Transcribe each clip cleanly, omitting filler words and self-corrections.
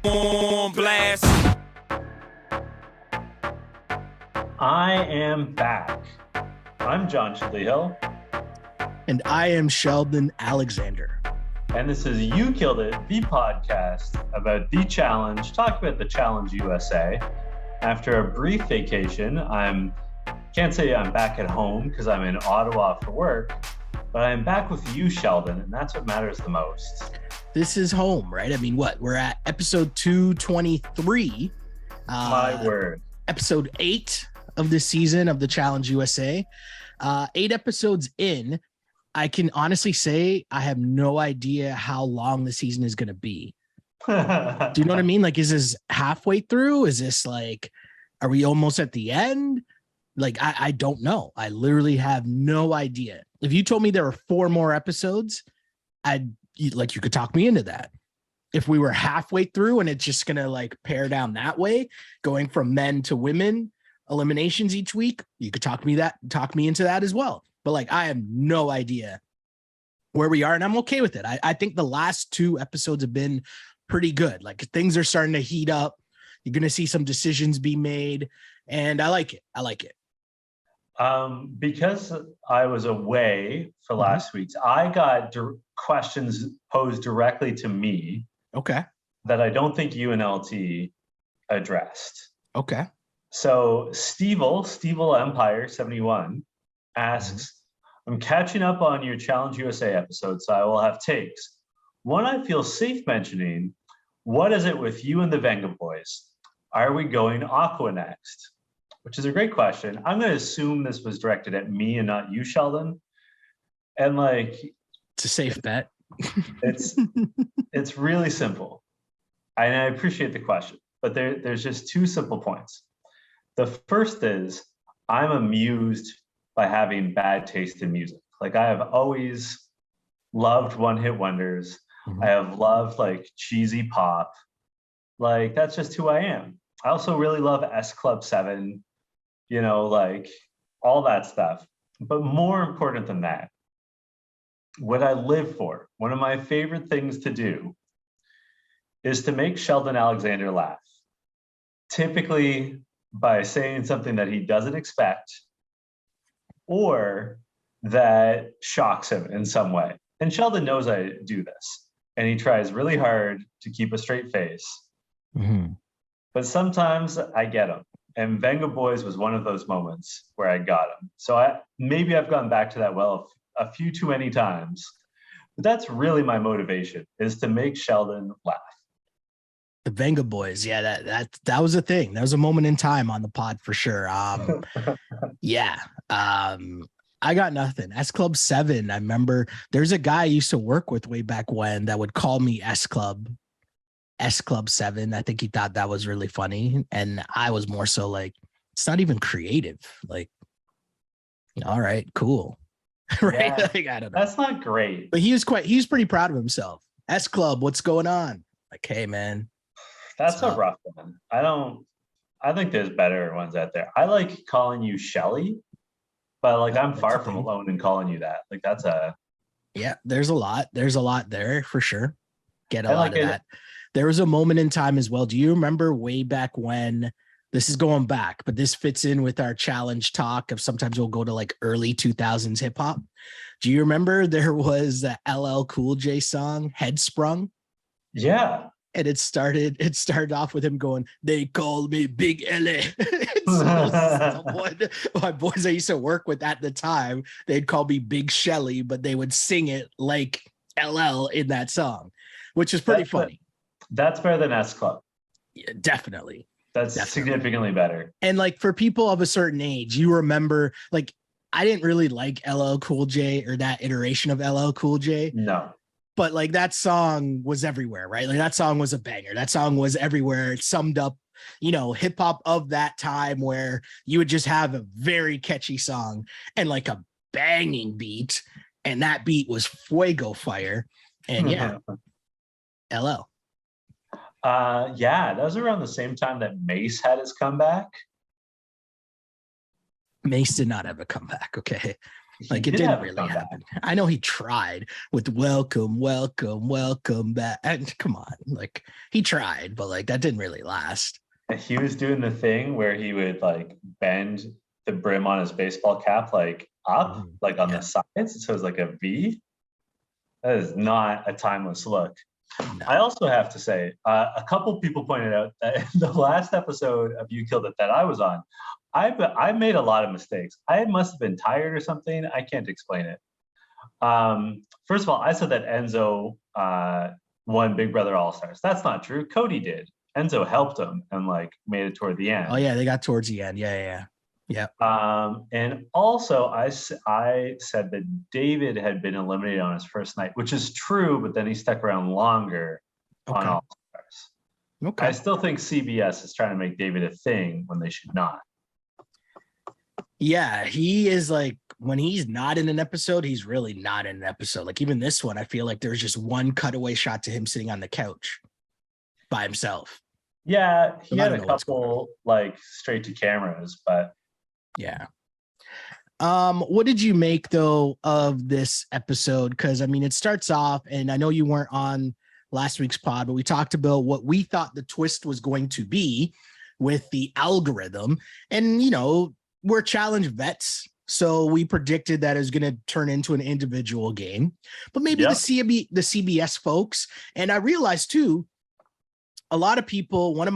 on blast. I am back. I'm John Hill. And I am Sheldon Alexander. And this is You Killed It, the podcast about the challenge, talk about the Challenge USA. After a brief vacation, can't say I'm back at home because I'm in Ottawa for work, but I'm back with you, Sheldon, and that's what matters the most. This is home, right? I mean, we're at episode 223. My word. Episode 8 of this season of the Challenge USA. 8 episodes in, I can honestly say I have no idea how long the season is going to be. Do you know what I mean? Like, is this halfway through? Is this like, are we almost at the end? Like, I don't know. I literally have no idea. If you told me there were 4 more episodes, you could talk me into that. If we were halfway through and it's just going to like pare down that way, going from men to women eliminations each week, you could talk me into that as well. But like, I have no idea where we are, and I'm okay with it. I think the last 2 episodes have been pretty good. Like, things are starting to heat up. You're going to see some decisions be made, and I like it. Because I was away for last week's, I got questions posed directly to me. Okay. That I don't think UNLT addressed. Okay. So Stevel Empire 71 asks, I'm catching up on your Challenge USA episode, so I will have takes. One I feel safe mentioning, what is it with you and the Venga boys? Are we going Aqua next? Which is a great question. I'm going to assume this was directed at me and not you, Sheldon. And like, it's a safe bet. It's really simple. And I appreciate the question, but there's just 2 simple points. The first is I'm amused by having bad taste in music. Like, I have always loved one-hit wonders. Mm-hmm. I have loved like cheesy pop. Like, that's just who I am. I also really love S Club 7, like all that stuff. But more important than that, what I live for, one of my favorite things to do is to make Sheldon Alexander laugh. Typically by saying something that he doesn't expect or that shocks him in some way. And Sheldon knows I do this, and he tries really hard to keep a straight face. Mm-hmm. But sometimes I get him. And Venga Boys was one of those moments where I got him. So I've gone back to that well a few too many times. But that's really my motivation, is to make Sheldon laugh. The Venga Boys, yeah, that was a thing. That was a moment in time on the pod for sure. Yeah. I got nothing. S Club 7. I remember there's a guy I used to work with way back when that would call me S Club 7. I think he thought that was really funny. And I was more so like, it's not even creative. Like, all right, cool. Right? Yeah, like, I don't know. That's not great. But he was pretty proud of himself. S Club, what's going on? Like, hey, man. That's a rough one. I think there's better ones out there. I like calling you Shelly, but like, I'm far from alone in calling you that. Like, yeah, there's a lot there for sure. Get a lot of that. There was a moment in time as well. Do you remember way back when, this is going back, but this fits in with our challenge talk of sometimes we'll go to like early 2000s hip hop. Do you remember there was the LL Cool J song Headsprung? Yeah. And it started off with him going, they call me Big LA. My boys I used to work with at the time, they'd call me Big Shelly, but they would sing it like LL in that song, which is pretty funny. That's better than S Club. Yeah, definitely. That's significantly better. And like, for people of a certain age, you remember, like, I didn't really like LL Cool J or that iteration of LL Cool J. No. But like, that song was everywhere, right? Like, that song was a banger. That song was everywhere. It summed up, hip hop of that time, where you would just have a very catchy song and like a banging beat. And that beat was fuego fire. And yeah, LL. Yeah, that was around the same time that Mace had his comeback. Mace did not have a comeback. Okay. He Like, it did didn't have a really comeback. happen. I know he tried with welcome, welcome, welcome back. And come on, like he tried, but like that didn't really last. He was doing the thing where he would like bend the brim on his baseball cap like up, like on the sides. So it's like a V. That is not a timeless look. No. I also have to say, a couple people pointed out that in the last episode of You Killed It that I was on, I made a lot of mistakes. I must have been tired or something. I can't explain it. First of all, I said that Enzo won Big Brother All Stars. That's not true. Cody did. Enzo helped him and like made it toward the end. Oh yeah, they got towards the end. Yeah. And also, I said that David had been eliminated on his first night, which is true, but then he stuck around longer on All Stars. Okay. I still think CBS is trying to make David a thing when they should not. Yeah, he is like, when he's not in an episode, he's really not in an episode. Like even this one, I feel like there's just one cutaway shot to him sitting on the couch by himself. Yeah, he had a couple like straight to cameras, but yeah. What did you make though of this episode? Because I mean, it starts off, and I know you weren't on last week's pod, but we talked about what we thought the twist was going to be with the algorithm. And you know, we're challenge vets, so we predicted that it was going to turn into an individual game. But maybe the CBS folks, and I realized too, a lot of people, one of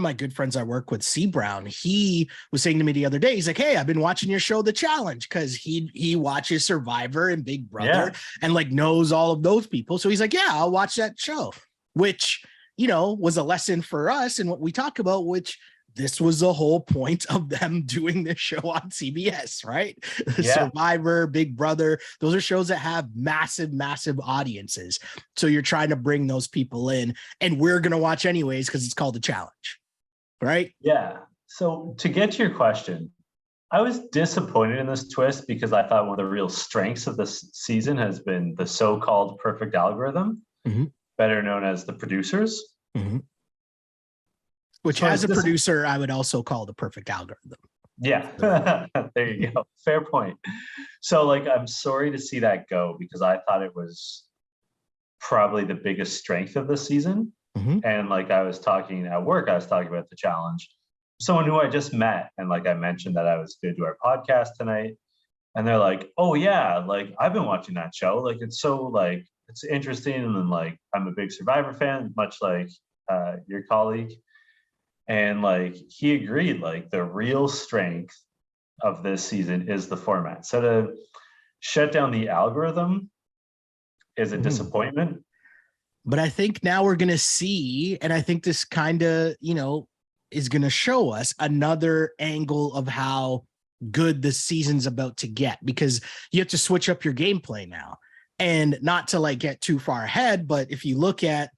my good friends I work with, C Brown, he was saying to me the other day, he's like, hey, I've been watching your show, The Challenge, because he watches Survivor and Big Brother and like knows all of those people. So he's like, yeah, I'll watch that show, which, you know, was a lesson for us and what we talk about, which this was the whole point of them doing this show on CBS, right? Survivor, Big Brother, those are shows that have massive, massive audiences. So you're trying to bring those people in, and we're going to watch anyways because it's called The Challenge, right? Yeah. So to get to your question, I was disappointed in this twist because I thought one of the real strengths of this season has been the so-called perfect algorithm, better known as the producers. Which, so as a producer, I would also call the perfect algorithm. Yeah, there you go. Fair point. So, like, I'm sorry to see that go because I thought it was probably the biggest strength of the season. And like I was talking at work, I was talking about the challenge. Someone who I just met, and like I mentioned that I was going to do our podcast tonight, and they're like, "Oh yeah, like I've been watching that show. Like it's so like it's interesting, and then like I'm a big Survivor fan, much like your colleague." And like he agreed, like the real strength of this season is the format. So to shut down the algorithm is a disappointment. But I think now we're going to see, and I think this kind of, you know, is going to show us another angle of how good the season's about to get, because you have to switch up your gameplay now. And not to like get too far ahead, but if you look at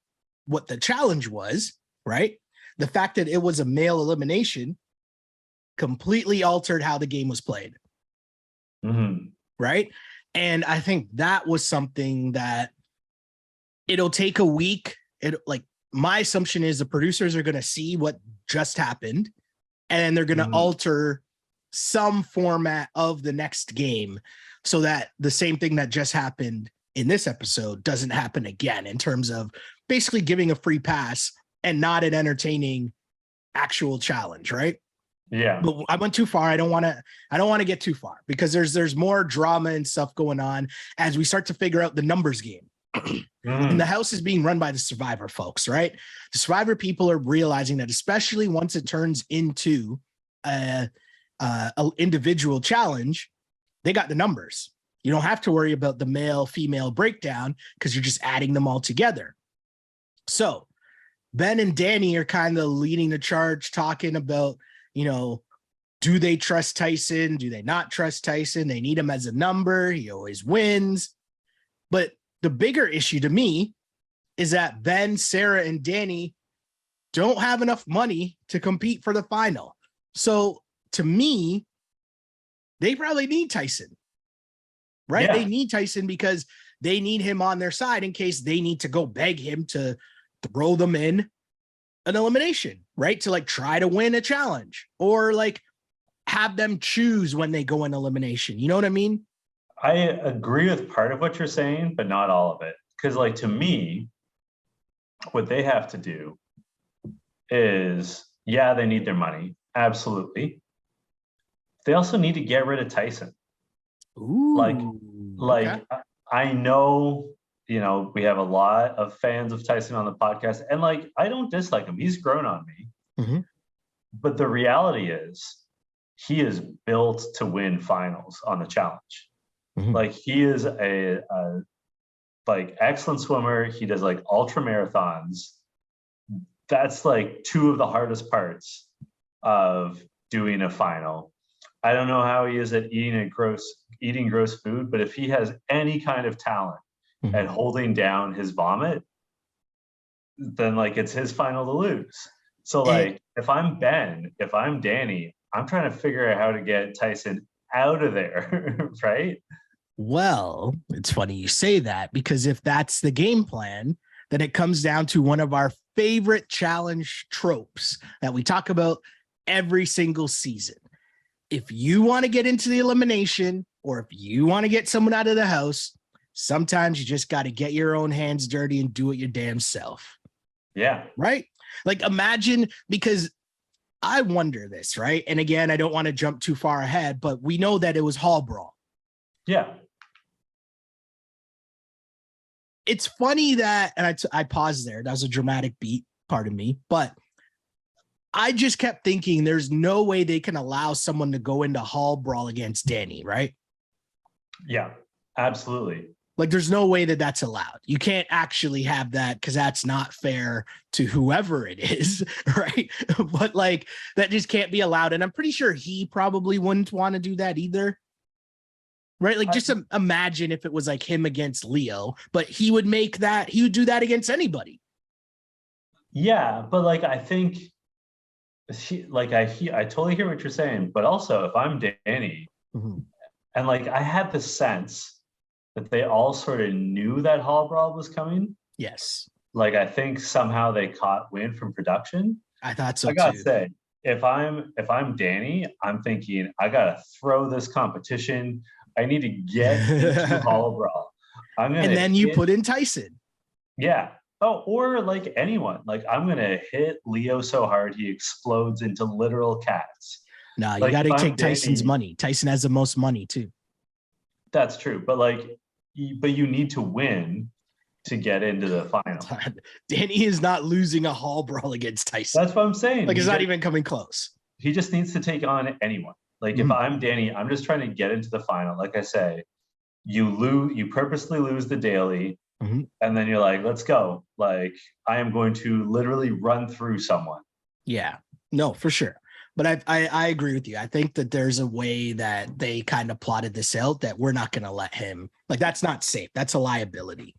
what the challenge was, right? The fact that it was a male elimination completely altered how the game was played. Right. And I think that was something that it'll take a week. Like my assumption is the producers are going to see what just happened and they're going to alter some format of the next game so that the same thing that just happened in this episode doesn't happen again, in terms of basically giving a free pass and not an entertaining actual challenge, right? Yeah. But I went too far. I don't want to get too far because there's more drama and stuff going on as we start to figure out the numbers game. And the house is being run by the Survivor folks, right? The Survivor people are realizing that, especially once it turns into a individual challenge, they got the numbers. You don't have to worry about the male female breakdown because you're just adding them all together. So Ben and Danny are kind of leading the charge, talking about, you know, do they trust Tyson? Do they not trust Tyson? They need him as a number. He always wins. But the bigger issue to me is that Ben, Sarah, and Danny don't have enough money to compete for the final. So to me, they probably need Tyson, right? Yeah. They need Tyson because they need him on their side in case they need to go beg him to throw them in an elimination, right? To like try to win a challenge or like have them choose when they go in elimination. You know what I mean? I agree with part of what you're saying, but not all of it. Because, like, to me, what they have to do is, yeah, they need their money. Absolutely. They also need to get rid of Tyson. Like, Ooh, okay. like I know, we have a lot of fans of Tyson on the podcast, and like, I don't dislike him. He's grown on me. Mhm. But the reality is, he is built to win finals on the challenge. Mhm. Like, he is a like excellent swimmer. He does like ultra marathons. That's like two of the hardest parts of doing a final. I don't know how he is at eating gross food, but if he has any kind of talent at Mhm. holding down his vomit, then like it's his final to lose. So And like if I'm Ben, if I'm Danny, I'm trying to figure out how to get Tyson out of there, right? well, it's funny you say that because if that's the game plan, then it comes down to one of our favorite challenge tropes that we talk about every single season. If you want to get into the elimination or if you want to get someone out of the house, sometimes you just got to get your own hands dirty and do it your damn self. Yeah. Right? Like imagine, because I wonder this, right? And again, I don't want to jump too far ahead, but we know that it was Hall Brawl. Yeah. It's funny that, and I paused there. That was a dramatic beat, pardon me, but I just kept thinking there's no way they can allow someone to go into Hall Brawl against Danny, right? Yeah. Absolutely. Like there's no way that that's allowed. You can't actually have that because that's not fair to whoever it is, right? But like that just can't be allowed. And I'm pretty sure he probably wouldn't want to do that either. Right? Like just imagine if it was like him against Leo, but he would do that against anybody. Yeah, but like I think I totally hear what you're saying, but also if I'm Danny, Mhm. and like I had the sense that they all sort of knew that Hall Brawl was coming. Yes. Like I think somehow they caught wind from production. I thought so I gotta too. say, if I'm Danny, I'm thinking I gotta throw this competition. I need to get into Hall Brawl. I'm And gonna then you put in Tyson. yeah. Oh, or like anyone. Like I'm gonna hit Leo so hard he explodes into literal cats. No, you Like got if to I'm take Tyson's Danny, money. Tyson has the most money too. that's true. But like, but you need to win to get into the final. Danny is not losing a Hall Brawl against Tyson. That's what I'm saying. Like it's not even coming close. He just needs to take on anyone. Like if I'm Danny, I'm just trying to get into the final. Like I say, you purposely lose the daily, and then you're like, let's go. Like I am going to literally run through someone. Yeah, no, for sure. But I agree with you. I think that there's a way that they kind of plotted this out that we're not going to let him, like, that's not safe. That's a liability.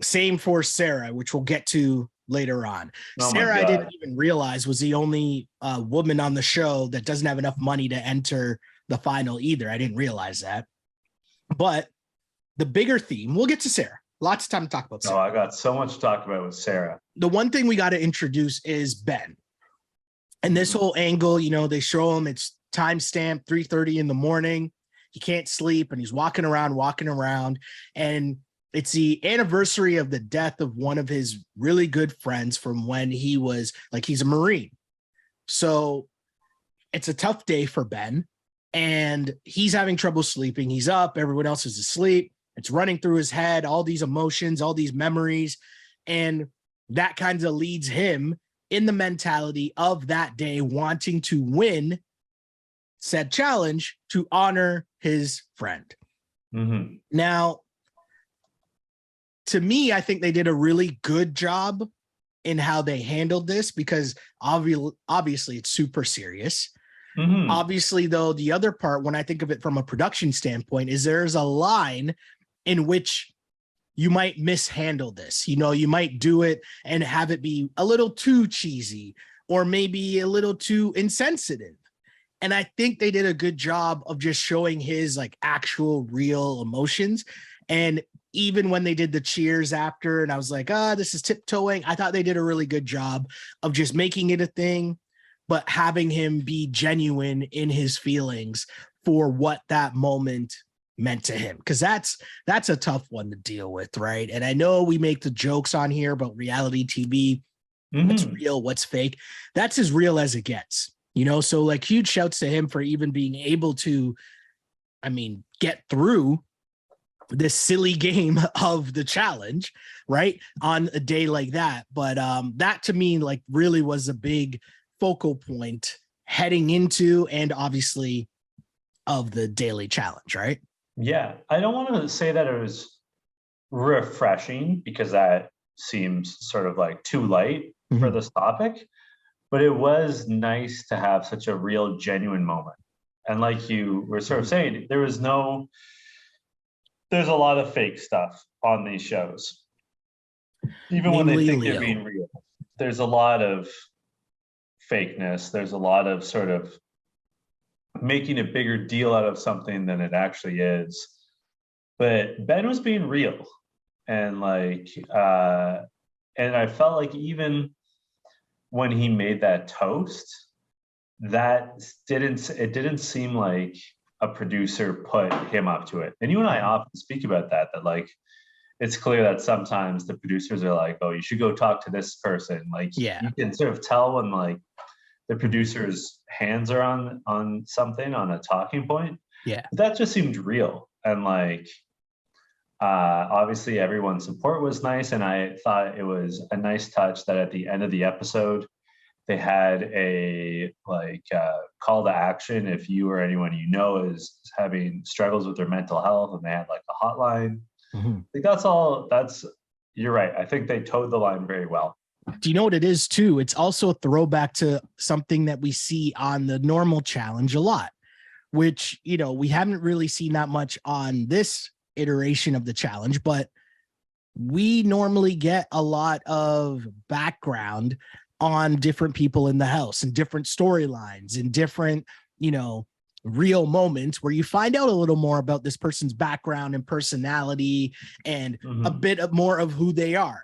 Same for Sarah, which we'll get to later on. Oh Sarah, I didn't even realize was the only woman on the show that doesn't have enough money to enter the final either. I didn't realize that. But the bigger theme, we'll get to Sarah. Lots of time to talk about Sarah. Oh, I got so much to talk about with Sarah. The one thing we got to introduce is Ben. And this whole angle, they show him, it's timestamp 3:30 in the morning. He can't sleep and he's walking around. And it's the anniversary of the death of one of his really good friends from when he was like, he's a Marine. So it's a tough day for Ben and he's having trouble sleeping. He's up, everyone else is asleep. It's running through his head, all these emotions, all these memories. And that kind of leads him in the mentality of that day, wanting to win said challenge to honor his friend. Now, to me, I think they did a really good job in how they handled this because obviously it's super serious. Obviously, though, the other part, when I think of it from a production standpoint, is there's a line in which you might mishandle this. You might do it and have it be a little too cheesy or maybe a little too insensitive. And I think they did a good job of just showing his like actual real emotions. And even when they did the cheers after, and I was like, this is tiptoeing. I thought they did a really good job of just making it a thing, but having him be genuine in his feelings for what that moment meant to him, because that's a tough one to deal with, right? And I know we make the jokes on here about reality TV, what's real, what's fake. That's as real as it gets, so like huge shouts to him for even being able to, get through this silly game of the challenge, right, on a day like that. But that to me like really was a big focal point heading into and obviously of the daily challenge, right? Yeah, I don't want to say that it was refreshing because that seems sort of like too light for this topic, but it was nice to have such a real, genuine moment. And like you were sort of saying, there's a lot of fake stuff on these shows. Even when they think they're being real, there's a lot of fakeness. There's a lot of sort of making a bigger deal out of something than it actually is. But Ben was being real. And and I felt like even when he made that toast, it didn't seem like a producer put him up to it. And you and I often speak about that like it's clear that sometimes the producers are like, oh, you should go talk to this person. Like you can sort of tell when like the producer's hands are on something, on a talking point. Yeah. But that just seemed real. And like obviously everyone's support was nice. And I thought it was a nice touch that at the end of the episode, they had a call to action if you or anyone is having struggles with their mental health, and they had like a hotline. I think you're right. I think they towed the line very well. Do you know what it is too? It's also a throwback to something that we see on the normal challenge a lot, which, we haven't really seen that much on this iteration of the challenge, but we normally get a lot of background on different people in the house and different storylines and different, real moments where you find out a little more about this person's background and personality and a bit more of who they are.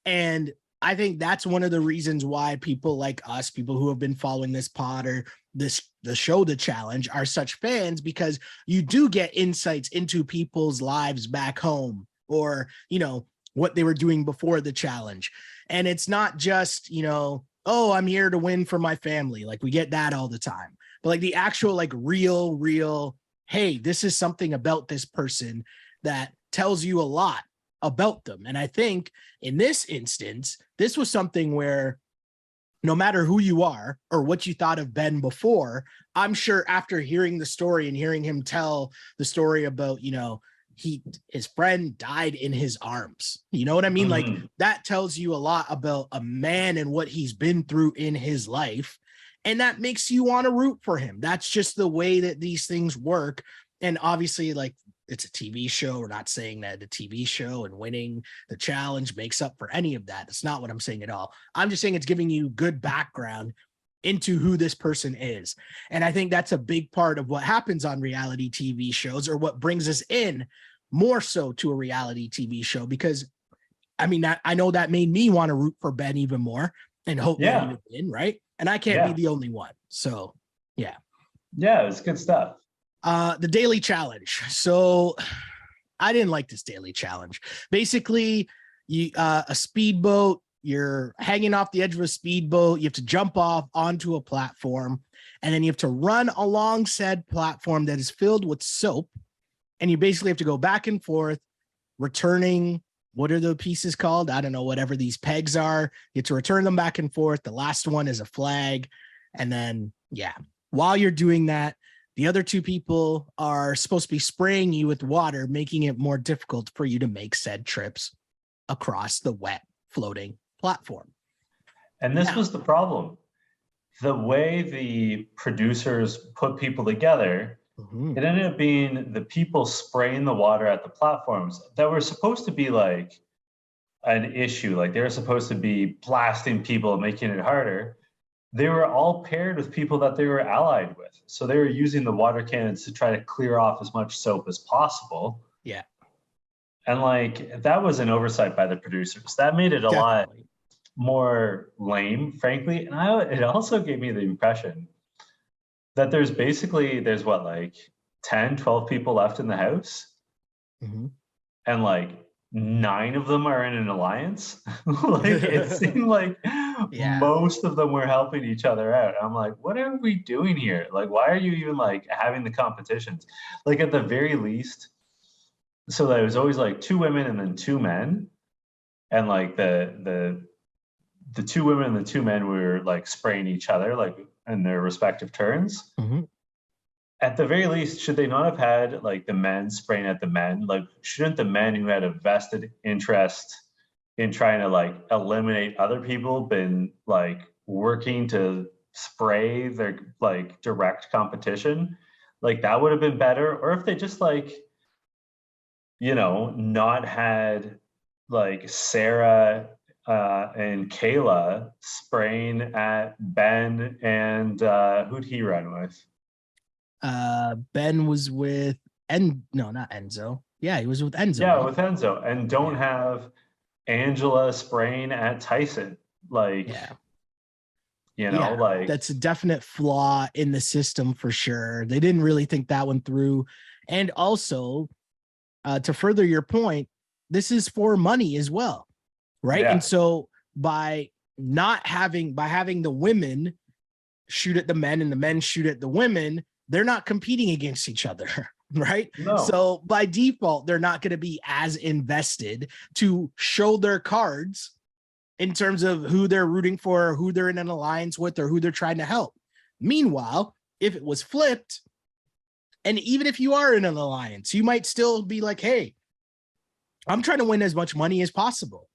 And I think that's one of the reasons why people like us, people who have been following this pod or the show, The Challenge, are such fans, because you do get insights into people's lives back home or, what they were doing before the challenge. And it's not just, oh, I'm here to win for my family. Like we get that all the time, but like the actual, like real, hey, this is something about this person that tells you a lot about them. And I think in this instance, this was something where no matter who you are or what you thought of Ben before, I'm sure after hearing the story and hearing him tell the story about, his friend died in his arms. You know what I mean? Like that tells you a lot about a man and what he's been through in his life. And that makes you want to root for him. That's just the way that these things work. And obviously, like, it's a TV show. We're not saying that the TV show and winning the challenge makes up for any of that. That's not what I'm saying at all. I'm just saying it's giving you good background into who this person is. And I think that's a big part of what happens on reality TV shows, or what brings us in more so to a reality TV show, because I know that made me want to root for Ben even more and hope that he would win, right? And I can't be the only one. So yeah, it's good stuff. The daily challenge. So I didn't like this daily challenge. Basically, a speedboat, you're hanging off the edge of a speedboat, you have to jump off onto a platform, and then you have to run along said platform that is filled with soap. And you basically have to go back and forth, returning, what are the pieces called? I don't know, whatever these pegs are. You have to return them back and forth. The last one is a flag. And then, while you're doing that, the other two people are supposed to be spraying you with water, making it more difficult for you to make said trips across the wet, floating platform. And this was the problem. The way the producers put people together, it ended up being the people spraying the water at the platforms that were supposed to be like an issue. Like they were supposed to be blasting people and making it harder. They were all paired with people that they were allied with. So they were using the water cannons to try to clear off as much soap as possible. Yeah. And like, that was an oversight by the producers. That made it a lot more lame, frankly. And it also gave me the impression that there's what, like 10, 12 people left in the house, and like 9 of them are in an alliance. Like it seemed like most of them were helping each other out. I'm like, what are we doing here? Like, why are you even like having the competitions? Like at the very least, so there was always like 2 women and then 2 men, and like the 2 women and the 2 men were like spraying each other like in their respective turns. At the very least, should they not have had like the men spraying at the men? Like, shouldn't the men who had a vested interest in trying to like eliminate other people been like working to spray their like direct competition? Like that would have been better. Or if they just like, you know, not had like Sarah and Kayla spraying at Ben, and who'd he run with? Ben was with not Enzo. Yeah, he was with Enzo. Yeah, right? With Enzo. And don't have Angela spraying at Tyson. Like, you know, like that's a definite flaw in the system for sure. They didn't really think that one through. And also, to further your point, this is for money as well, right? And so by having the women shoot at the men and the men shoot at the women, they're not competing against each other, right? No. So by default, they're not going to be as invested to show their cards in terms of who they're rooting for, who they're in an alliance with, or who they're trying to help. Meanwhile, if it was flipped, and even if you are in an alliance, you might still be like, hey, I'm trying to win as much money as possible.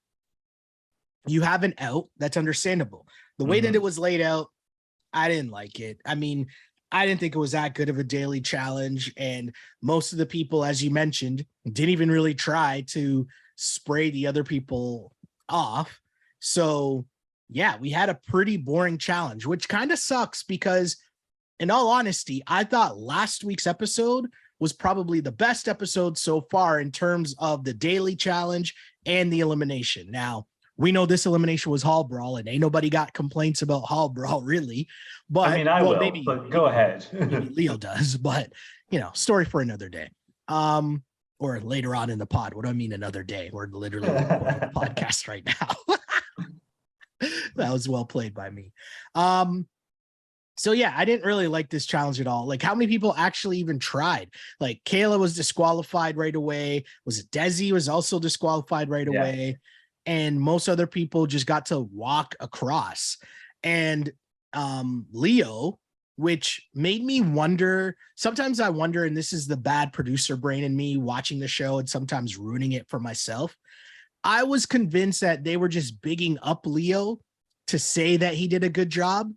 You have an out, that's understandable. The way that it was laid out, I didn't like it. I mean, I didn't think it was that good of a daily challenge. And most of the people, as you mentioned, didn't even really try to spray the other people off. So yeah, we had a pretty boring challenge, which kind of sucks because in all honesty, I thought last week's episode was probably the best episode so far in terms of the daily challenge and the elimination. Now, we know this elimination was Hall Brawl, and ain't nobody got complaints about Hall Brawl, really. But I mean, I will, maybe, but go ahead. Maybe Leo does, but you know, story for another day. Or later on in the pod. What do I mean another day? We're literally recording the podcast right now. That was well played by me. So yeah, I didn't really like this challenge at all. Like, how many people actually even tried? Like, Kayla was disqualified right away. Was it Desi was also disqualified right away? And most other people just got to walk across. And Leo, which made me wonder, sometimes I wonder, and this is the bad producer brain in me watching the show and sometimes ruining it for myself. I was convinced that they were just bigging up Leo to say that he did a good job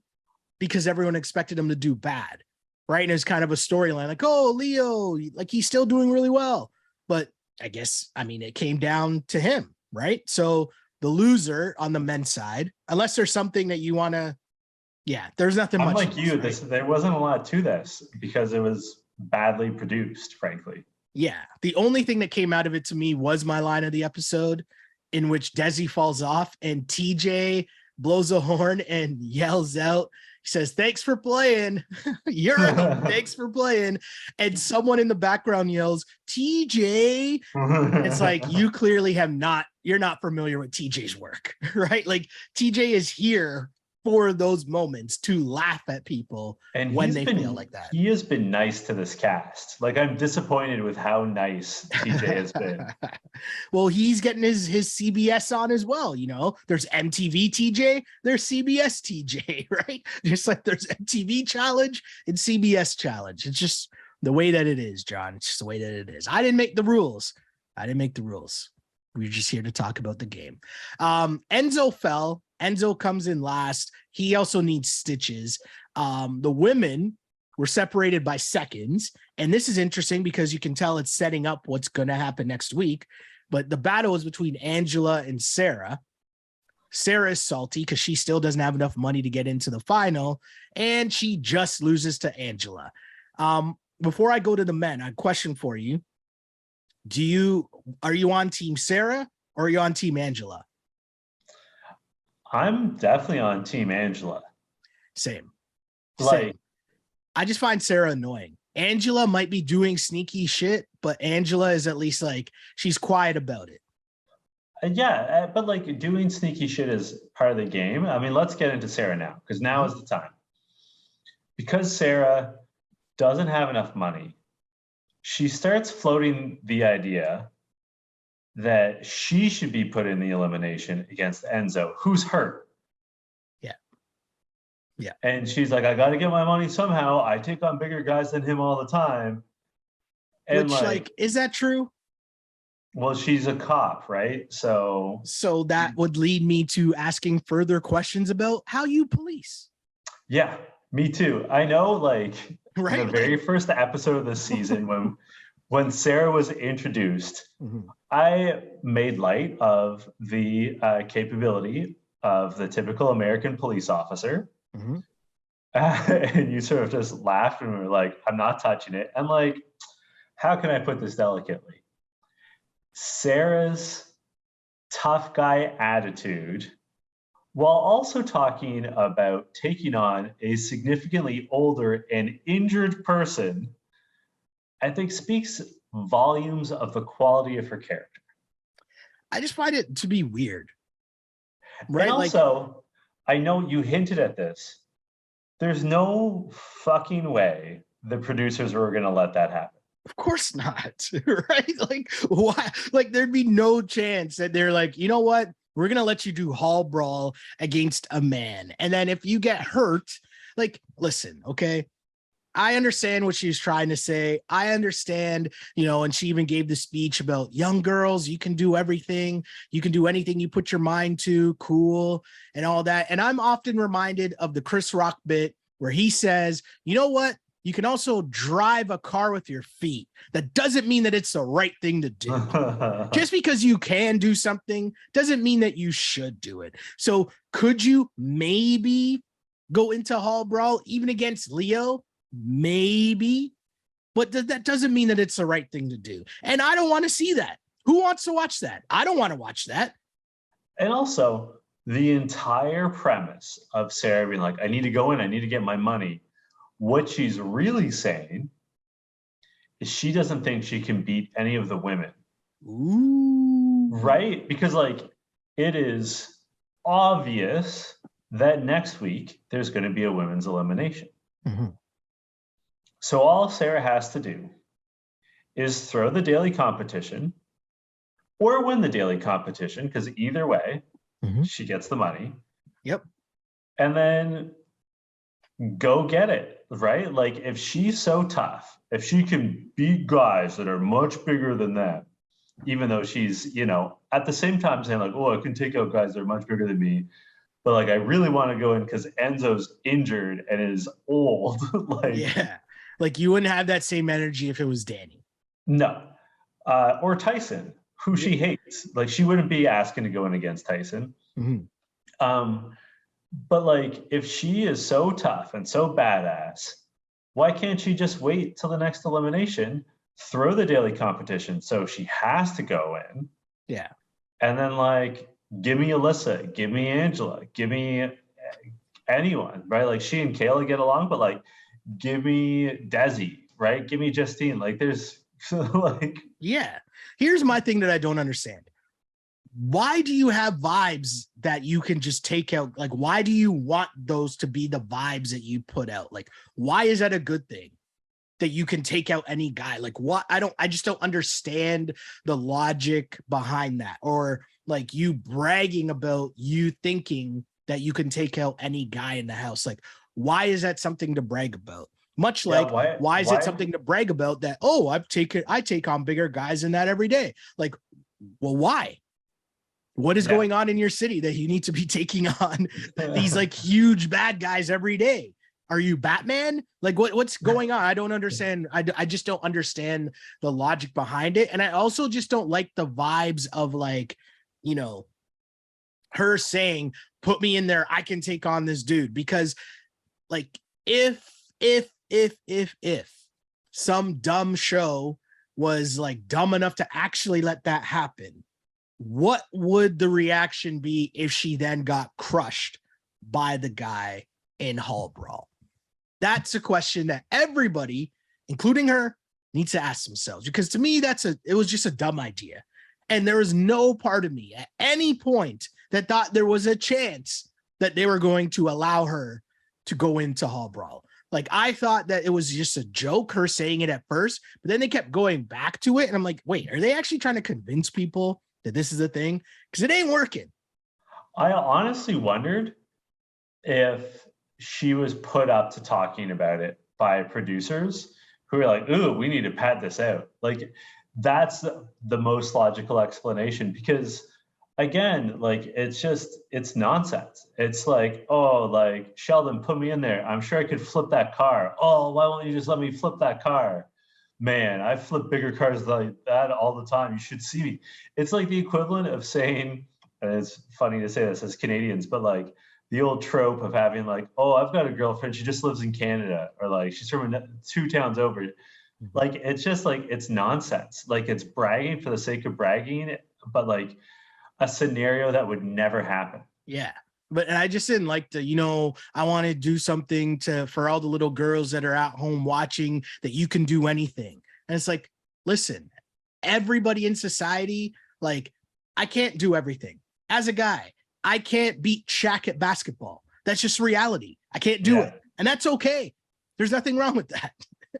because everyone expected him to do bad, right? And it's kind of a storyline like, oh, Leo, like he's still doing really well. But I guess, I mean, it came down to him, right? So the loser on the men's side, unless there's something that you want to, there's nothing much. Like you, right? There wasn't a lot to this because it was badly produced, frankly. Yeah. The only thing that came out of it to me was my line of the episode in which Desi falls off and TJ blows a horn and yells out, he says, thanks for playing. You're right. Thanks for playing. And someone in the background yells, TJ. It's like, you clearly you're not familiar with TJ's work, right? Like TJ is here for those moments to laugh at people and when they feel like that. He has been nice to this cast. Like, I'm disappointed with how nice TJ has been. Well, he's getting his CBS on as well. You know, there's MTV TJ, there's CBS TJ, right? Just like there's MTV challenge and CBS challenge. It's just the way that it is, John. It's just the way that it is. I didn't make the rules. We're just here to talk about the game. Enzo fell. Enzo comes in last. He also needs stitches. The women were separated by seconds. And this is interesting because you can tell it's setting up what's going to happen next week. But the battle is between Angela and Sarah. Sarah is salty because she still doesn't have enough money to get into the final. And she just loses to Angela. Before I go to the men, I have a question for you. Are you on team Sarah or are you on team Angela? I'm definitely on team Angela. Same. I just find Sarah annoying. Angela might be doing sneaky shit, but Angela is at least like, she's quiet about it. Yeah, but like doing sneaky shit is part of the game. I mean, let's get into Sarah now, because now is the time. Because Sarah doesn't have enough money, she starts floating the idea that she should be put in the elimination against Enzo, who's hurt. Yeah. Yeah. And she's like, I got to get my money somehow. I take on bigger guys than him all the time. And which, like, is that true? Well, she's a cop, right? So that would lead me to asking further questions about how you police. Yeah, me too. I know, like, right? The very first episode of this season, when Sarah was introduced, I made light of the capability of the typical American police officer. And you sort of just laughed and were like, I'm not touching it. And like, how can I put this delicately? Sarah's tough guy attitude, while also talking about taking on a significantly older and injured person, I think speaks volumes of the quality of her character. I just find it to be weird. Right. And also, I know you hinted at this. There's no fucking way the producers were going to let that happen. Of course not. Right? Like, why? Like, there'd be no chance that they're like, you know what? We're going to let you do hall brawl against a man. And then if you get hurt, like, listen, okay, I understand what she's trying to say. I understand, and she even gave the speech about young girls. You can do everything. You can do anything you put your mind to, cool, and all that. And I'm often reminded of the Chris Rock bit where he says, you know what? You can also drive a car with your feet. That doesn't mean that it's the right thing to do. Just because you can do something doesn't mean that you should do it. So could you maybe go into hall brawl even against Leo? Maybe. But that doesn't mean that it's the right thing to do. And I don't want to see that. Who wants to watch that? I don't want to watch that. And also, the entire premise of Sarah being like, I need to go in, I need to get my money. What she's really saying is she doesn't think she can beat any of the women. Ooh. Right? Because like, it is obvious that next week there's going to be a women's elimination. So all Sarah has to do is throw the daily competition or win the daily competition, because either way, she gets the money. Yep. And then go get it, right? Like, if she's so tough, if she can beat guys that are much bigger than that, even though she's, at the same time saying like, oh, I can take out guys that are much bigger than me, but like, I really want to go in because Enzo's injured and is old. Like, yeah, like you wouldn't have that same energy if it was Danny. No. Or Tyson, who she hates. Like, she wouldn't be asking to go in against Tyson. But like, if she is so tough and so badass, why can't she just wait till the next elimination, throw the daily competition so she has to go in? Yeah. And then like, give me Alyssa, give me Angela, give me anyone, right? Like, she and Kayla get along, but like, give me Desi, right? Give me Justine. Like, there's like, yeah. Here's my thing that I don't understand. Why do you have vibes that you can just take out? Like, why do you want those to be the vibes that you put out? Like, why is that a good thing that you can take out any guy? Like, what? I just don't understand the logic behind that. Or like, you bragging about you thinking that you can take out any guy in the house. Like, why is that something to brag about? Much like, why is it something to brag about that? Oh, I take on bigger guys than that every day. Like, well, why? What is going on in your city that you need to be taking on these like huge bad guys every day? Are you Batman? Like, what's going on? I don't understand. I just don't understand the logic behind it. And I also just don't like the vibes of like, her saying, put me in there, I can take on this dude. Because like, if some dumb show was like dumb enough to actually let that happen, what would the reaction be if she then got crushed by the guy in hall brawl? That's a question that everybody including her, needs to ask themselves, because to me, it was just a dumb idea. And there was no part of me at any point that thought there was a chance that they were going to allow her to go into Hall Brawl. Like, I thought that it was just a joke, her saying it at first, but then they kept going back to it. And I'm like, wait, are they actually trying to convince people that this is a thing? Because it ain't working. I honestly wondered if she was put up to talking about it by producers who are like, ooh, we need to pad this out. Like, that's the most logical explanation, because again, like, it's nonsense. It's like, oh, like, Sheldon, put me in there. I'm sure I could flip that car. Oh, why won't you just let me flip that car? Man, I flip bigger cars like that all the time. You should see me. It's like the equivalent of saying, and it's funny to say this as Canadians, but like the old trope of having like, oh, I've got a girlfriend, she just lives in Canada, or like she's from 2 towns over. Like, it's just like, it's nonsense. Like, it's bragging for the sake of bragging, but like a scenario that would never happen. Yeah. But I just didn't like the, I want to do something for all the little girls that are at home watching, that you can do anything. And it's like, listen, everybody in society, like, I can't do everything. As a guy, I can't beat Shaq at basketball. That's just reality. I can't do it. And that's okay. There's nothing wrong with that.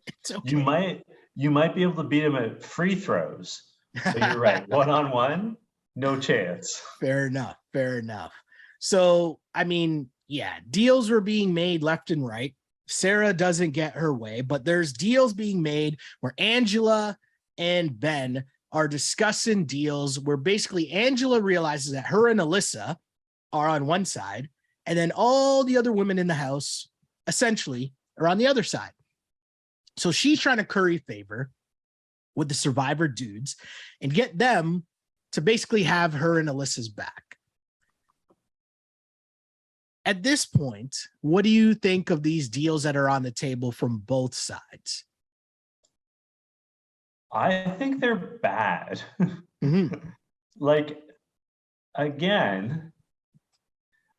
It's okay. You might be able to beat him at free throws. But you're right. One-on-one, no chance. Fair enough. So, I mean, yeah, deals were being made left and right. Sarah doesn't get her way, but there's deals being made where Angela and Ben are discussing deals where basically Angela realizes that her and Alyssa are on one side, and then all the other women in the house essentially are on the other side. So she's trying to curry favor with the Survivor dudes and get them to basically have her and Alyssa's back. At this point, what do you think of these deals that are on the table from both sides? I think they're bad. Mm-hmm. Like, again,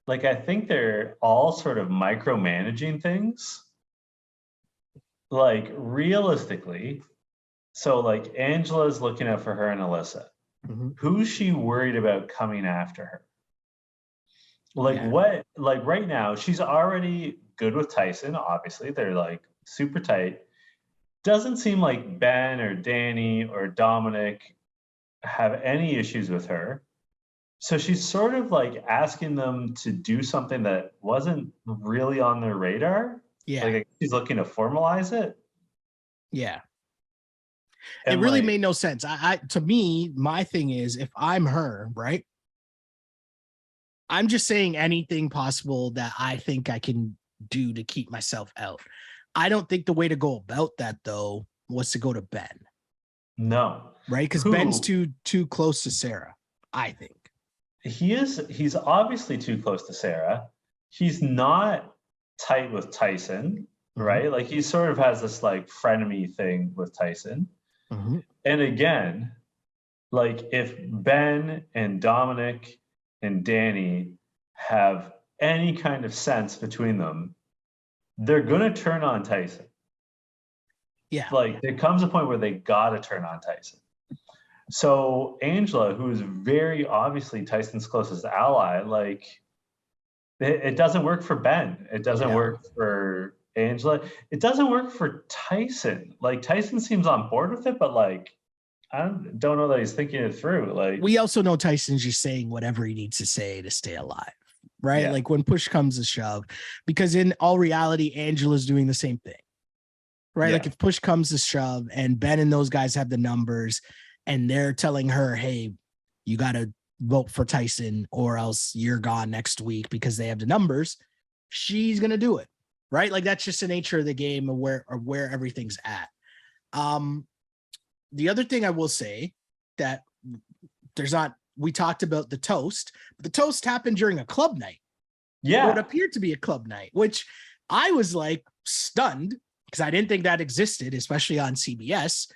like, I think they're all sort of micromanaging things. Like, realistically, so like Angela's looking out for her and Alyssa. Mm-hmm. Who's she worried about coming after her? Like, what, like, right now, she's already good with Tyson. Obviously, they're like super tight. Doesn't seem like Ben or Danny or Dominic have any issues with her. So she's sort of like asking them to do something that wasn't really on their radar. Yeah. Like, she's looking to formalize it. Yeah. And it really like, made no sense. To me, my thing is, if I'm her, right? I'm just saying anything possible that I think I can do to keep myself out. I don't think the way to go about that, though, was to go to Ben. No. Right? Because Ben's too close to Sarah, I think. He's obviously too close to Sarah. He's not tight with Tyson, right? Like, he sort of has this like frenemy thing with Tyson. Mm-hmm. And again, like, if Ben and Dominic and Danny have any kind of sense between them, they're going to turn on Tyson. Yeah. Like, there comes a point where they got to turn on Tyson. So Angela, who is very obviously Tyson's closest ally, like, it doesn't work for Ben. It doesn't work for Angela. It doesn't work for Tyson. Like, Tyson seems on board with it, but like, I don't know that he's thinking it through. Like, we also know Tyson's just saying whatever he needs to say to stay alive, right? Like, when push comes to shove, because in all reality, Angela's doing the same thing, right? Yeah. Like, if push comes to shove and Ben and those guys have the numbers and they're telling her, hey, you got to vote for Tyson or else you're gone next week because they have the numbers, she's going to do it, right? Like, that's just the nature of the game of where everything's at. The other thing I will say that we talked about the toast, but the toast happened during a club night. Yeah. Or it appeared to be a club night, which I was like stunned because I didn't think that existed, especially on CBS.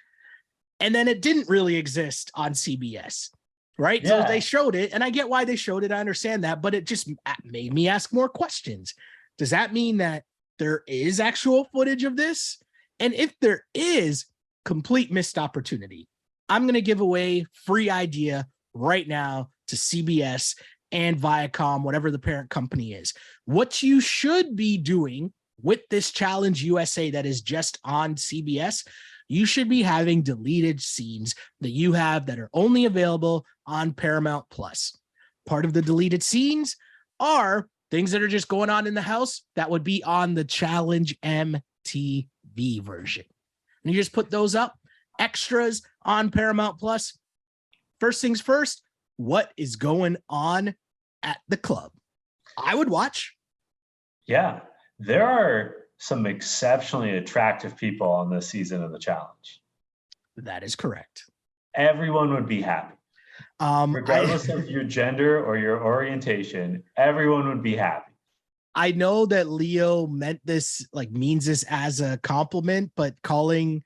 And then it didn't really exist on CBS, right? Yeah. So they showed it, and I get why they showed it. I understand that, but it just made me ask more questions. Does that mean that there is actual footage of this? And if there is complete missed opportunity, I'm going to give away free idea right now to CBS and Viacom, whatever the parent company is. What you should be doing with this Challenge USA that is just on CBS, you should be having deleted scenes that you have that are only available on Paramount Plus. Part of the deleted scenes are things that are just going on in the house that would be on the Challenge MTV version. And you just put those up, extras on Paramount Plus. First things first, what is going on at the club? I would watch. Yeah, there are some exceptionally attractive people on this season of the challenge. That is correct. Everyone would be happy. Regardless of your gender or your orientation, everyone would be happy. I know that Leo means this as a compliment, but calling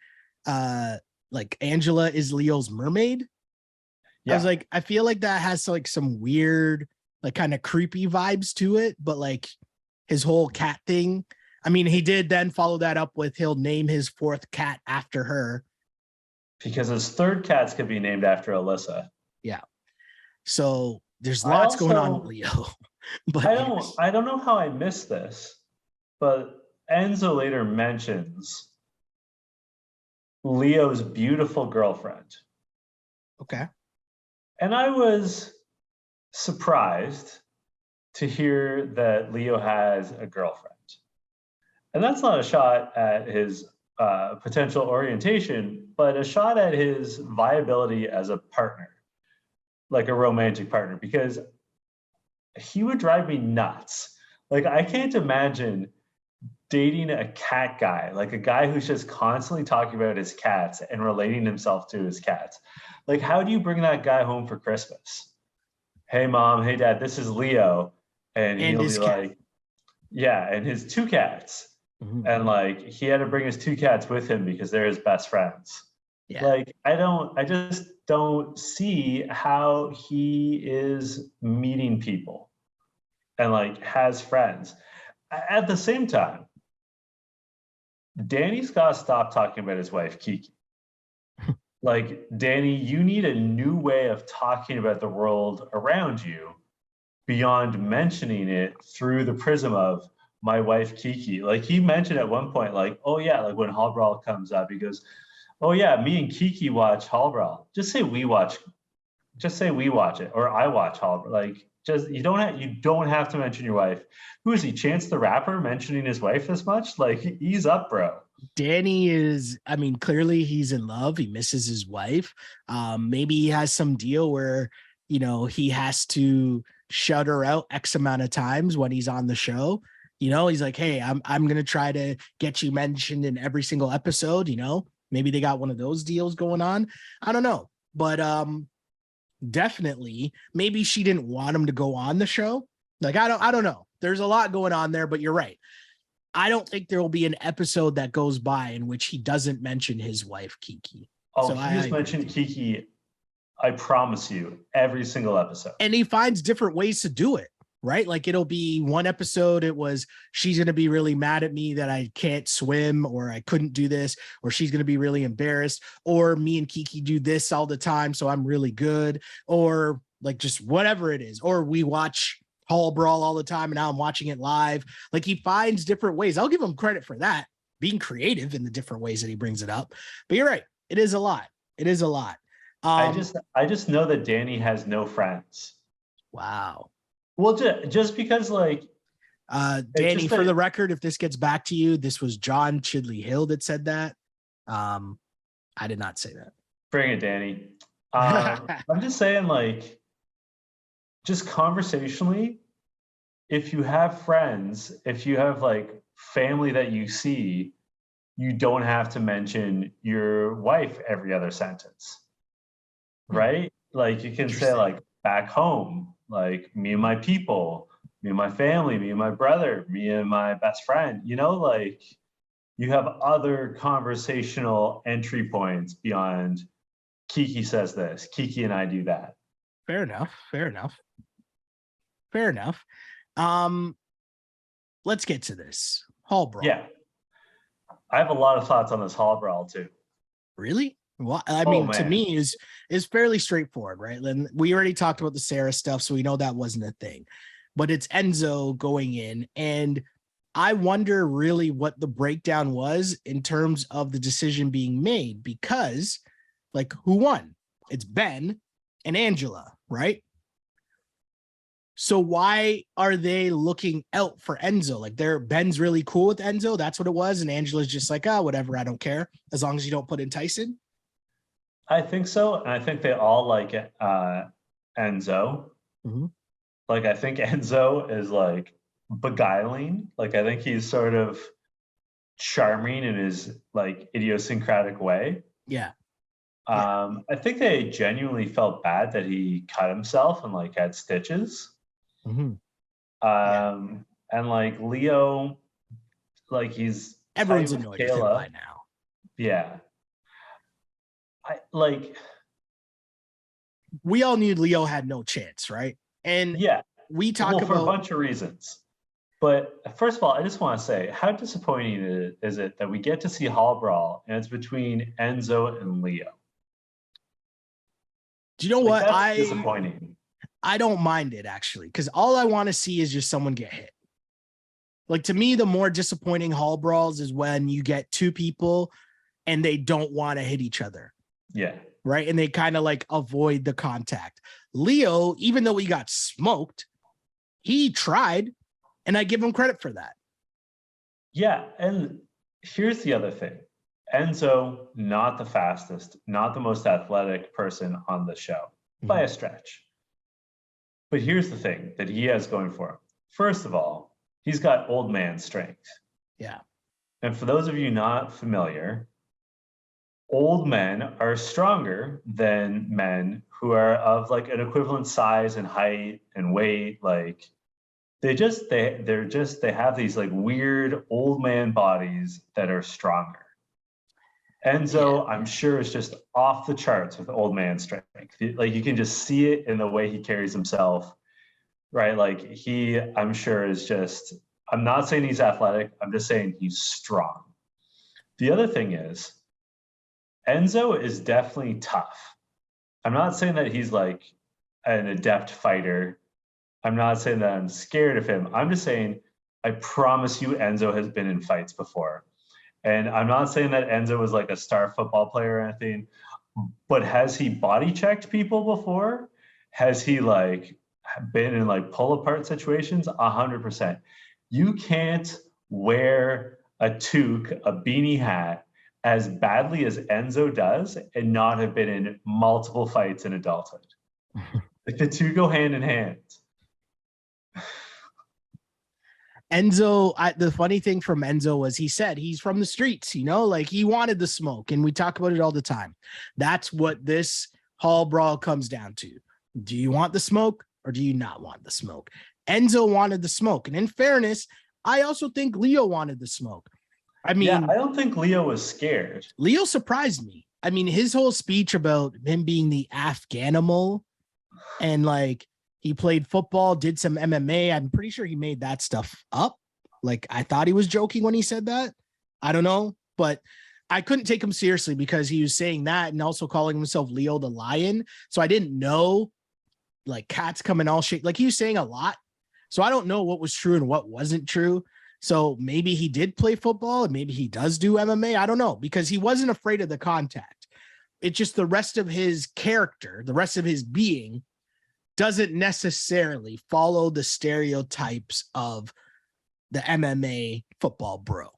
like Angela is Leo's mermaid. Yeah. I was like, I feel like that has like some weird, like kind of creepy vibes to it, but like his whole cat thing. I mean, he did then follow that up with he'll name his fourth cat after her. Because his third cat's could be named after Alyssa. Yeah. So there's lots going on with Leo. But I don't know how I missed this, but Enzo later mentions Leo's beautiful girlfriend. Okay. And I was surprised to hear that Leo has a girlfriend. And that's not a shot at his potential orientation, but a shot at his viability as a partner, like a romantic partner, because he would drive me nuts. Like, I can't imagine dating a cat guy, like a guy who's just constantly talking about his cats and relating himself to his cats. Like, how do you bring that guy home for Christmas? Hey, mom, hey, dad, this is Leo. And he'll be like, yeah, and his two cats. Mm-hmm. And like, he had to bring his two cats with him because they're his best friends. Yeah. Like, I just don't see how he is meeting people and like has friends. At the same time, Danny's got to stop talking about his wife, Kiki. Like, Danny, you need a new way of talking about the world around you beyond mentioning it through the prism of my wife, Kiki. Like, he mentioned at one point, like, oh yeah, like when Hall Brawl comes up, he goes, oh yeah, me and Kiki watch Hall Brawl. Just say we watch it, or I watch Hall Brawl. Like, just you don't have to mention your wife. Who is he? Chance the Rapper mentioning his wife this much? Like, ease up, bro. Danny is, I mean, clearly he's in love. He misses his wife. Maybe he has some deal where, you know, he has to shut her out X amount of times when he's on the show. You know, he's like, hey, I'm going to try to get you mentioned in every single episode. You know, maybe they got one of those deals going on. I don't know. But definitely, maybe she didn't want him to go on the show. Like, I don't know. There's a lot going on there, but you're right. I don't think there will be an episode that goes by in which he doesn't mention his wife, Kiki. Oh, so he has mentioned Kiki, I promise you, every single episode. And he finds different ways to do it, right? Like, it'll be one episode, it was, she's going to be really mad at me that I can't swim, or I couldn't do this, or she's going to be really embarrassed, or me and Kiki do this all the time, so I'm really good, or like just whatever it is, or we watch Hall Brawl all the time and now I'm watching it live. Like, he finds different ways. I'll give him credit for that, being creative in the different ways that he brings it up. But you're right. It is a lot. It is a lot. I just know that Danny has no friends. Wow. Well, just because, like, Danny, for the record, if this gets back to you, this was John Chidley Hill that said that. I did not say that. Bring it, Danny. I'm just saying, like, just conversationally, if you have friends, if you have like family that you see, you don't have to mention your wife every other sentence, right? Like, you can say, like, back home, like, me and my people, me and my family, me and my brother, me and my best friend, you know, like, you have other conversational entry points beyond Kiki says this, Kiki and I do that. Fair enough. Let's get to this. Hall Brawl. Yeah. I have a lot of thoughts on this Hall brawl too. Really? Well, I Oh mean, to man. me is fairly straightforward, right? And we already talked about the Sarah stuff, so we know that wasn't a thing. But it's Enzo going in, and I wonder really what the breakdown was in terms of the decision being made, because like who won? It's Ben and Angela, right? So why are they looking out for Enzo? Like Ben's really cool with Enzo. That's what it was. And Angela's just like, oh, whatever. I don't care. As long as you don't put in Tyson. I think so. And I think they all like Enzo. Mm-hmm. Like, I think Enzo is like beguiling. Like, I think he's sort of charming in his like idiosyncratic way. Yeah. I think they genuinely felt bad that he cut himself and like had stitches. Mm-hmm. Yeah. And like Leo, like he's Everyone's tight with annoyed with him by Kayla. now. Yeah. I like, We all knew Leo had no chance, right? And yeah. we talk Well, for a about bunch of reasons. But first of all, I just want to say how disappointing is it that we get to see Hall Brawl and it's between Enzo and Leo? do you know Like, what? that's disappointing. I don't mind it actually, because all I want to see is just someone get hit. Like to me, the more disappointing hall brawls is when you get two people and they don't want to hit each other. Yeah. Right. And they kind of like avoid the contact. Leo, even though he got smoked, he tried, and I give him credit for that. Yeah. And here's the other thing. Enzo, not the fastest, not the most athletic person on the show by a stretch. But here's the thing that he has going for him. First of all, he's got old man strength. Yeah. And for those of you not familiar, old men are stronger than men who are of like an equivalent size and height and weight. Like they have these like weird old man bodies that are stronger. Enzo, I'm sure, is just off the charts with old man strength. Like you can just see it in the way he carries himself, right? Like I'm sure, is just, I'm not saying he's athletic. I'm just saying he's strong. The other thing is, Enzo is definitely tough. I'm not saying that he's like an adept fighter. I'm not saying that I'm scared of him. I'm just saying, I promise you, Enzo has been in fights before. And I'm not saying that Enzo was like a star football player or anything, but has he body checked people before? Has he like been in like pull apart situations? 100%. You can't wear a toque, a beanie hat as badly as Enzo does and not have been in multiple fights in adulthood. Like the two go hand in hand. Enzo, the funny thing from Enzo was he said he's from the streets, like he wanted the smoke, and we talk about it all the time. That's what this hall brawl comes down to. Do you want the smoke or do you not want the smoke? Enzo wanted the smoke. And in fairness, I also think Leo wanted the smoke. I mean, yeah, I don't think Leo was scared. Leo surprised me. I mean, his whole speech about him being the Afghanimal and like, he played football, did some MMA. I'm pretty sure he made that stuff up. Like, I thought he was joking when he said that. I don't know, but I couldn't take him seriously because he was saying that and also calling himself Leo the Lion. So I didn't know, like, cats come in all shapes. Like, he was saying a lot. So I don't know what was true and what wasn't true. So maybe he did play football and maybe he does do MMA. I don't know, because he wasn't afraid of the contact. It's just the rest of his character, the rest of his being doesn't necessarily follow the stereotypes of the MMA football bro.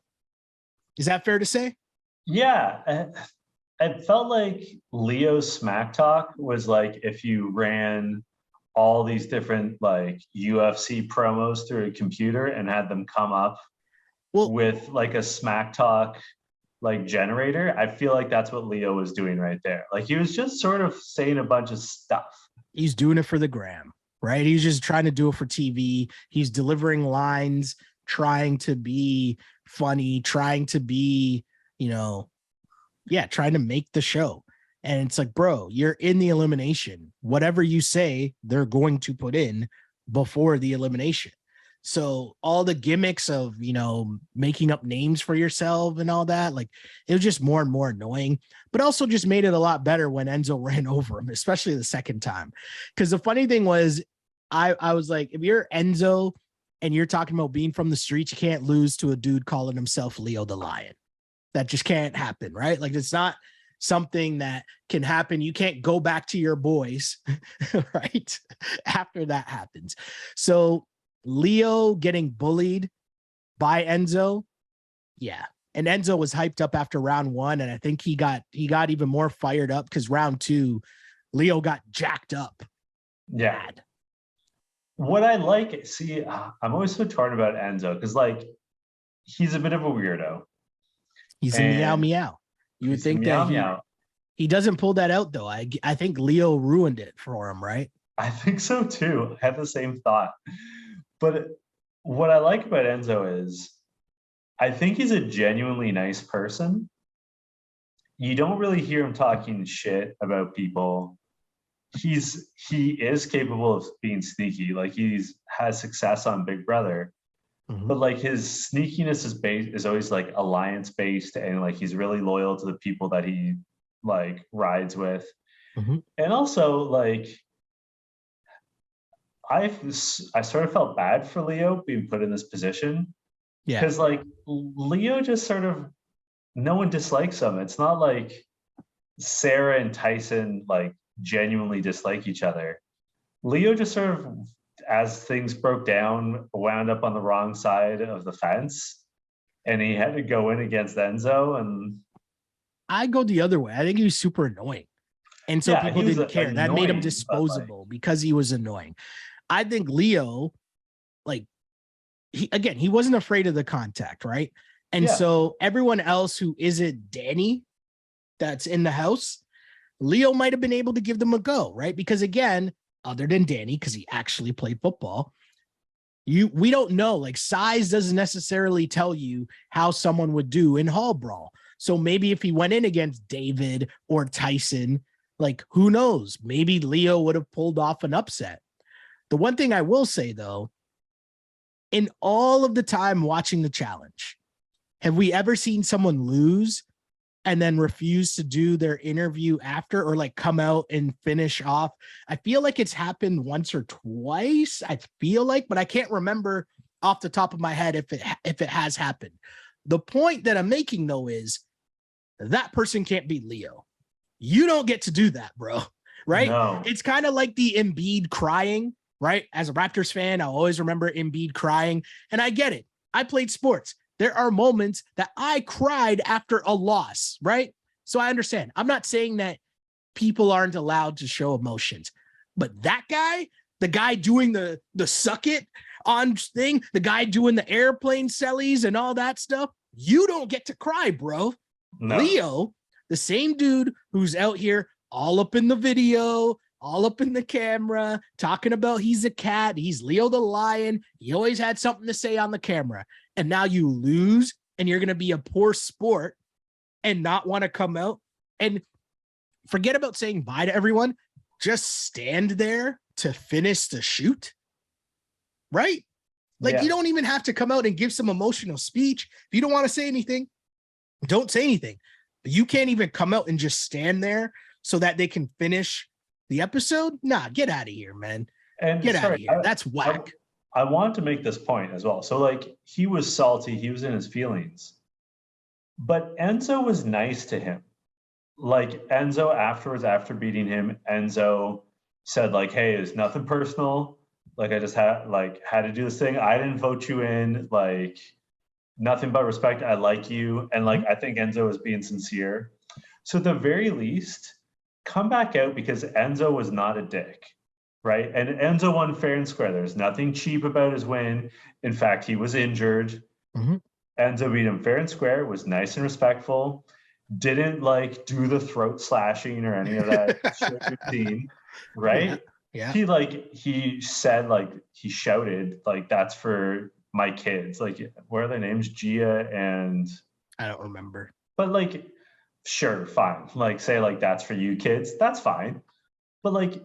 Is that fair to say? Yeah. It felt like Leo's smack talk was like if you ran all these different like UFC promos through a computer and had them come up with like a smack talk like generator. I feel like that's what Leo was doing right there. Like he was just sort of saying a bunch of stuff. He's doing it for the gram, right? He's just trying to do it for TV. He's delivering lines, trying to be funny, trying to be, trying to make the show. And it's like, bro, you're in the elimination. Whatever you say, they're going to put in before the elimination. So all the gimmicks of, making up names for yourself and all that, like it was just more and more annoying, but also just made it a lot better when Enzo ran over him, especially the second time. Because the funny thing was, I was like, if you're Enzo and you're talking about being from the streets, you can't lose to a dude calling himself Leo the Lion. That just can't happen, right? Like it's not something that can happen. You can't go back to your boys, right? After that happens. So Leo getting bullied by Enzo. Yeah. And Enzo was hyped up after round 1. And I think he got even more fired up because round 2, Leo got jacked up. Yeah. Bad. What I like, see, I'm always so torn about Enzo because like he's a bit of a weirdo. He's a meow meow. You would think that he doesn't pull that out though. I think Leo ruined it for him, right? I think so too. I have the same thought. But what I like about Enzo is I think he's a genuinely nice person. You don't really hear him talking shit about people. He is capable of being sneaky. Like has success on Big Brother. But like his sneakiness is always like alliance based, and like he's really loyal to the people that he like rides with. And also like I sort of felt bad for Leo being put in this position. Yeah. Because like Leo just sort of, no one dislikes him. It's not like Sarah and Tyson like genuinely dislike each other. Leo just sort of, as things broke down, wound up on the wrong side of the fence. And he had to go in against Enzo. And I go the other way. I think he was super annoying. And so people didn't care. That made him disposable because he was annoying. I think Leo, like, he wasn't afraid of the contact, right? And so everyone else who isn't Danny that's in the house, Leo might have been able to give them a go, right? Because again, other than Danny, because he actually played football, we don't know. Like size doesn't necessarily tell you how someone would do in Hall Brawl. So maybe if he went in against David or Tyson, like who knows? Maybe Leo would have pulled off an upset. The one thing I will say, though, in all of the time watching the challenge, have we ever seen someone lose and then refuse to do their interview after, or like come out and finish off? I feel like it's happened once or twice. I feel like, but I can't remember off the top of my head if it has happened. The point that I'm making, though, is that person can't be Leo. You don't get to do that, bro. Right? No. It's kind of like the Embiid crying. Right? As a Raptors fan, I always remember Embiid crying, and I get it. I played sports. There are moments that I cried after a loss, right? So I understand. I'm not saying that people aren't allowed to show emotions, but that guy, the guy doing the suck it on thing, the guy doing the airplane sellies and all that stuff, you don't get to cry, bro. No. Leo, the same dude who's out here all up in the video, all up in the camera, talking about he's a cat, he's Leo the Lion, he always had something to say on the camera. And now you lose and you're going to be a poor sport and not want to come out and forget about saying bye to everyone. Just stand there to finish the shoot. Right? Like you don't even have to come out and give some emotional speech. If you don't want to say anything, don't say anything. But you can't even come out and just stand there so that they can finish the episode. Nah, get out of here, man. And get out of here. That's whack. I want to make this point as well. So like he was salty, he was in his feelings, but Enzo was nice to him. Like Enzo afterwards, after beating him, Enzo said like, hey, it's nothing personal. Like I just had to do this thing. I didn't vote you in, like nothing but respect. I like you. And like, I think Enzo was being sincere. So at the very least, come back out because Enzo was not a dick, right? And Enzo won fair and square. There's nothing cheap about his win. In fact, he was injured. Enzo beat him fair and square, was nice and respectful, didn't like do the throat slashing or any of that shit routine, right? Yeah. He said, like, he shouted, like, that's for my kids. Like, what are their names? Gia and... I don't remember. But like... Sure, fine. Like say like that's for you kids. That's fine. But like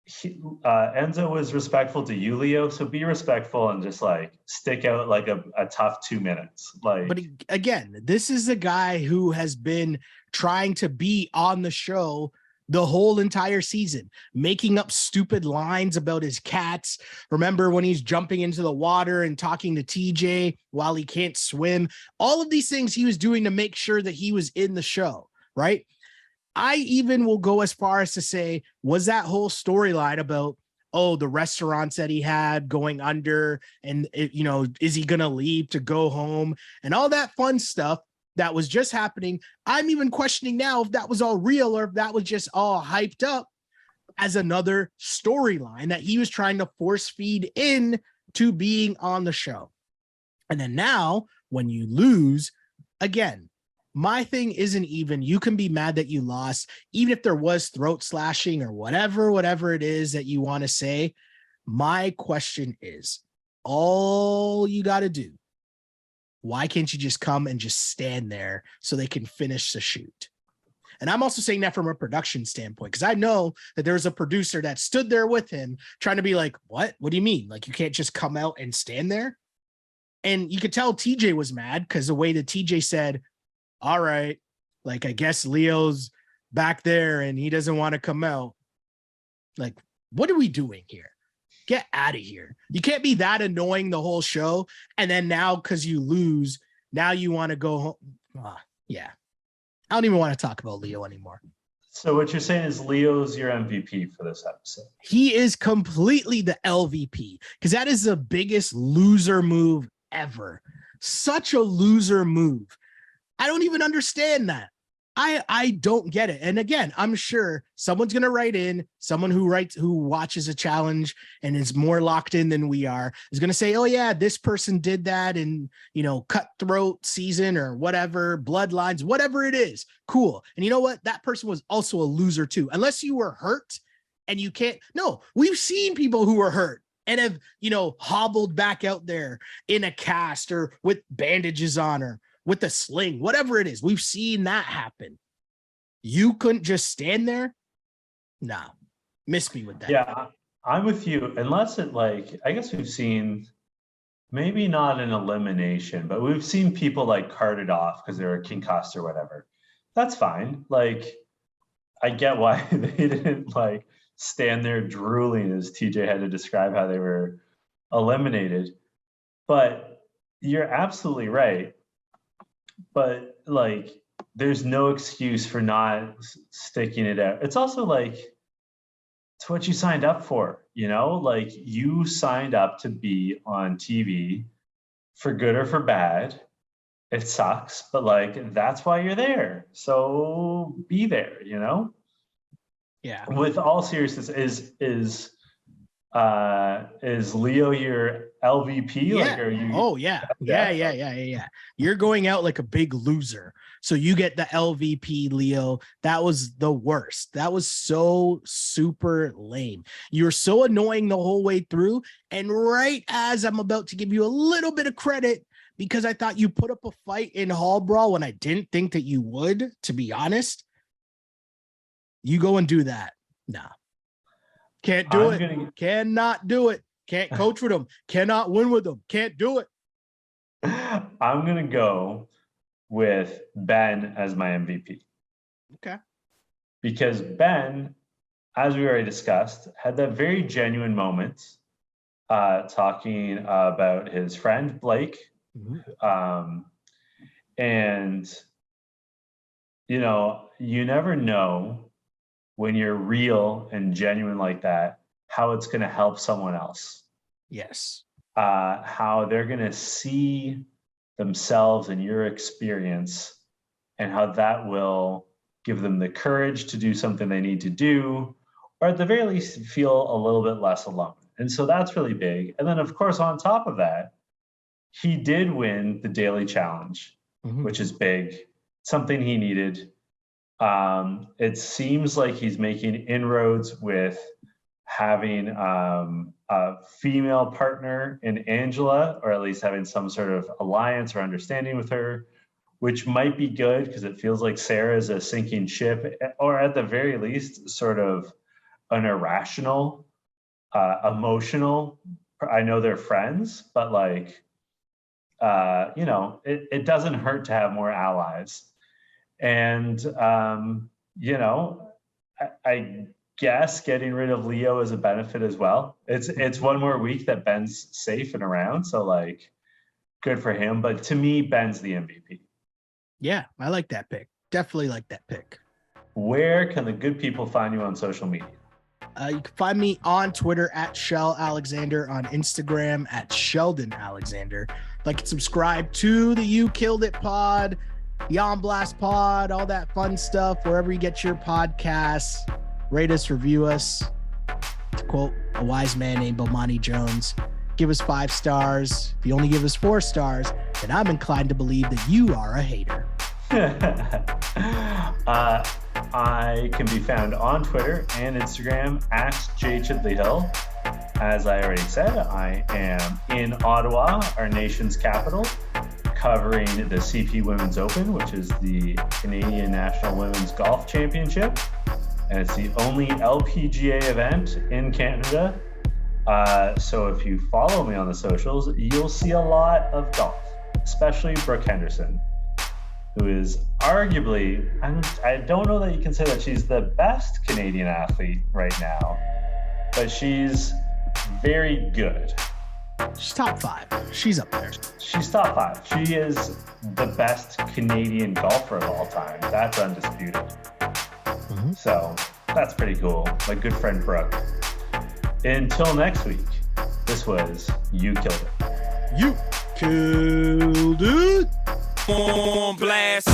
Enzo was respectful to you, Leo. So be respectful and just like stick out like a tough 2 minutes. Like, But again, this is a guy who has been trying to be on the show the whole entire season, making up stupid lines about his cats. Remember when he's jumping into the water and talking to TJ while he can't swim? All of these things he was doing to make sure that he was in the show, right? I even will go as far as to say, was that whole storyline about, oh, the restaurants that he had going under and, is he going to leave to go home and all that fun stuff that was just happening? I'm even questioning now if that was all real or if that was just all hyped up as another storyline that he was trying to force feed in to being on the show. And then now when you lose, again, my thing isn't even, you can be mad that you lost, even if there was throat slashing or whatever it is that you want to say. My question is, all you got to do, why can't you just come and just stand there so they can finish the shoot? And I'm also saying that from a production standpoint, because I know that there's a producer that stood there with him trying to be like, what do you mean? Like, you can't just come out and stand there? And you could tell TJ was mad because the way that TJ said, all right, like, I guess Leo's back there and he doesn't want to come out. Like, what are we doing here? Get out of here. You can't be that annoying the whole show. And then now, because you lose, now you want to go home. Yeah. I don't even want to talk about Leo anymore. So what you're saying is Leo's your MVP for this episode. He is completely the LVP because that is the biggest loser move ever. Such a loser move. I don't even understand that. I don't get it. And again, I'm sure someone's going to write in, someone who watches a challenge and is more locked in than we are, is going to say, oh yeah, this person did that in, cutthroat season or whatever, bloodlines, whatever it is. Cool. And you know what? That person was also a loser too, unless you were hurt and you can't. No, we've seen people who were hurt and have, hobbled back out there in a cast or with bandages on or with the sling, whatever it is. We've seen that happen. You couldn't just stand there? No. Miss me with that. Yeah, I'm with you. Unless it I guess we've seen, maybe not an elimination, but we've seen people carted off because they were concussed or whatever. That's fine. I get why they didn't stand there drooling as TJ had to describe how they were eliminated. But you're absolutely right. But there's no excuse for not sticking it out. It's also it's what you signed up for, you signed up to be on TV for good or for bad. It sucks, but that's why you're there. So be there, Yeah. With all seriousness, is Leo your LVP? Yeah. Are you? Oh yeah. Yeah. You're going out like a big loser. So you get the LVP, Leo. That was the worst. That was so super lame. You're so annoying the whole way through. And right as I'm about to give you a little bit of credit, because I thought you put up a fight in Hall Brawl when I didn't think that you would, to be honest, you go and do that. No. Can't do it. Cannot do it. Can't coach with them. Cannot win with them. Can't do it. I'm going to go with Ben as my MVP. Okay. Because Ben, as we already discussed, had that very genuine moment talking about his friend Blake. Mm-hmm. And, you never know when you're real and genuine like that, how it's going to help someone else. Yes. How they're going to see themselves in your experience and how that will give them the courage to do something they need to do, or at the very least feel a little bit less alone. And so that's really big. And then of course, on top of that, he did win the daily challenge, mm-hmm. which is big, something he needed. It seems like he's making inroads with having a female partner in Angela, or at least having some sort of alliance or understanding with her, which might be good because it feels like Sarah is a sinking ship, or at the very least sort of an irrational, emotional. I know they're friends, but like, it doesn't hurt to have more allies. And, I guess getting rid of Leo is a benefit as well. It's one more week that Ben's safe and around. So like, good for him. But to me, Ben's the MVP. Yeah, I like that pick. Definitely like that pick. Where can the good people find you on social media? You can find me on Twitter at Shell Alexander, on Instagram at Sheldon Alexander. Like and subscribe to the You Killed It pod, the On Blast pod, all that fun stuff, wherever you get your podcasts. Rate us, review us. To quote a wise man named Bomani Jones, give us 5 stars. If you only give us 4 stars, then I'm inclined to believe that you are a hater. I can be found on Twitter and Instagram at jchidleyhill. As I already said, I am in Ottawa, our nation's capital, covering the CP Women's Open, which is the Canadian National Women's Golf Championship. And it's the only LPGA event in Canada. So if you follow me on the socials, you'll see a lot of golf, especially Brooke Henderson, who is arguably, I don't know that you can say that she's the best Canadian athlete right now, but she's very good. She's top 5. She's up there. She's top 5. She is the best Canadian golfer of all time. That's undisputed. Mm-hmm. So that's pretty cool. My good friend Brooke. Until next week, this was You Killed It. You Killed It. On blast.